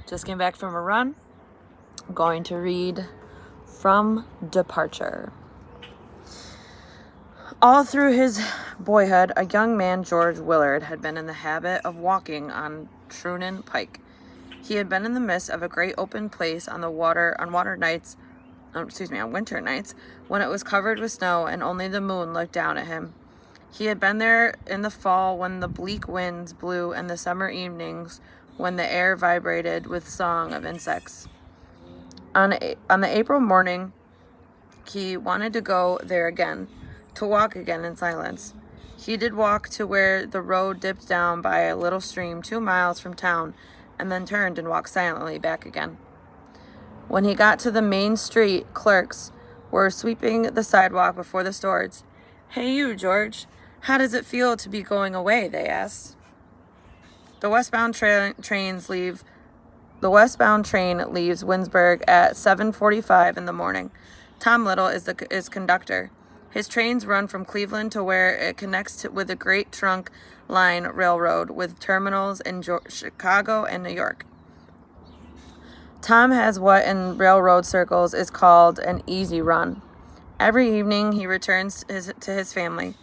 Just came back from a run. I'm going to read From Departure. All through his boyhood, a young man, George Willard, had been in the habit of walking on Trunan Pike. He had been in the midst of a great open place on winter nights, when it was covered with snow and only the moon looked down at him. He had been there in the fall when the bleak winds blew and the summer evenings when the air vibrated with song of insects. On the April morning, he wanted to go there again, to walk again in silence. He did walk to where the road dipped down by a little stream 2 miles from town, and then turned and walked silently back again. When he got to the main street, clerks were sweeping the sidewalk before the stores. "Hey you, George, how does it feel to be going away?" they asked. The westbound train leaves Winsburg at 7:45 in the morning. Tom Little is conductor. His trains run from Cleveland to where it connects with the Great Trunk Line Railroad with terminals in Chicago and New York. Tom has what in railroad circles is called an easy run. Every evening he returns to his family.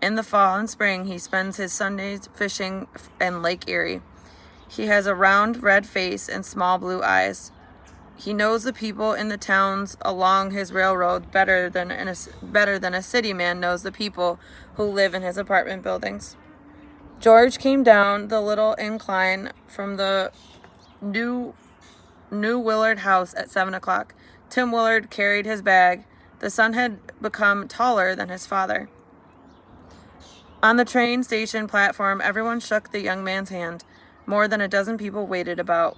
In the fall and spring he spends his Sundays fishing in Lake Erie. He has a round red face and small blue eyes. He knows the people in the towns along his railroad better than a city man knows the people who live in his apartment buildings. George came down the little incline from the new Willard house at 7 o'clock. Tim Willard carried his bag. The son had become taller than his father. On the train station platform, everyone shook the young man's hand. More than a dozen people waited about.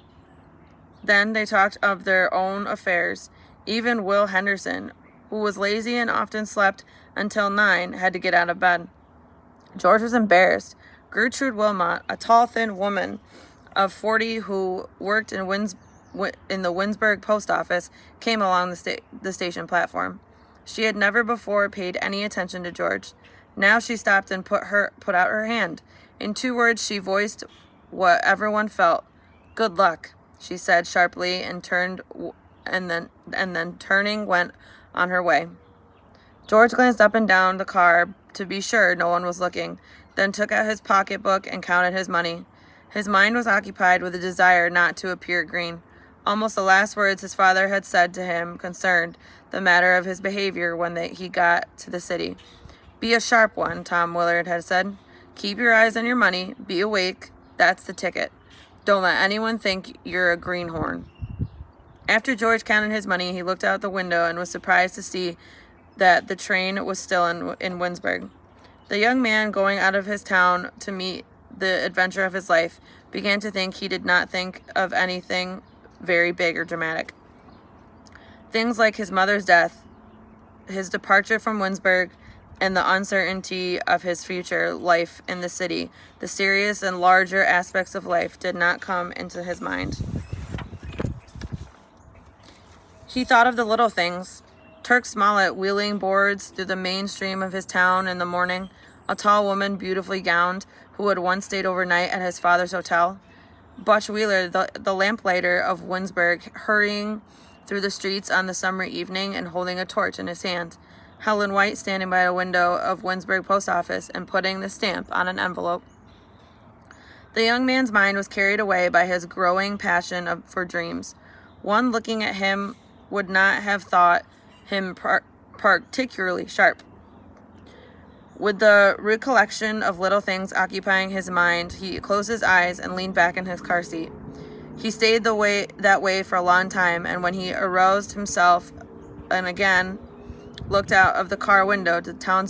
Then they talked of their own affairs. Even Will Henderson, who was lazy and often slept until 9, had to get out of bed. George was embarrassed. Gertrude Wilmot, a tall, thin woman of 40 who worked in the Winsburg post office, came along the station platform. She had never before paid any attention to George. Now she stopped and put out her hand. In 2 words, she voiced what everyone felt. "Good luck," she said sharply, and then turning went on her way. George glanced up and down the car to be sure no one was looking, then took out his pocketbook and counted his money. His mind was occupied with a desire not to appear green. Almost the last words his father had said to him concerned the matter of his behavior when he got to the city. "Be a sharp one," Tom Willard had said. "Keep your eyes on your money. Be awake. That's the ticket. Don't let anyone think you're a greenhorn." After George counted his money, he looked out the window and was surprised to see that the train was still in Winsburg. The young man, going out of his town to meet the adventure of his life, began to think he did not think of anything very big or dramatic. Things like his mother's death, his departure from Winsburg, and the uncertainty of his future life in the city, the serious and larger aspects of life, did not come into his mind. He thought of the little things. Turk Smollett wheeling boards through the main stream of his town in the morning, a tall woman beautifully gowned who had once stayed overnight at his father's hotel, Butch Wheeler, the lamplighter of Winsburg, hurrying through the streets on the summer evening and holding a torch in his hand, Helen White standing by a window of Winsburg post office and putting the stamp on an envelope. The young man's mind was carried away by his growing passion for dreams. One looking at him would not have thought him particularly sharp. With the recollection of little things occupying his mind, he closed his eyes and leaned back in his car seat. He stayed that way for a long looked out of the car window, the town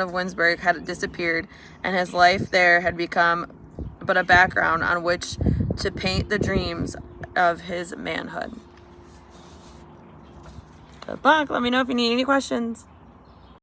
of Winsburg had disappeared, and his life there had become but a background on which to paint the dreams of his manhood. Good luck. Let me know if you need any questions.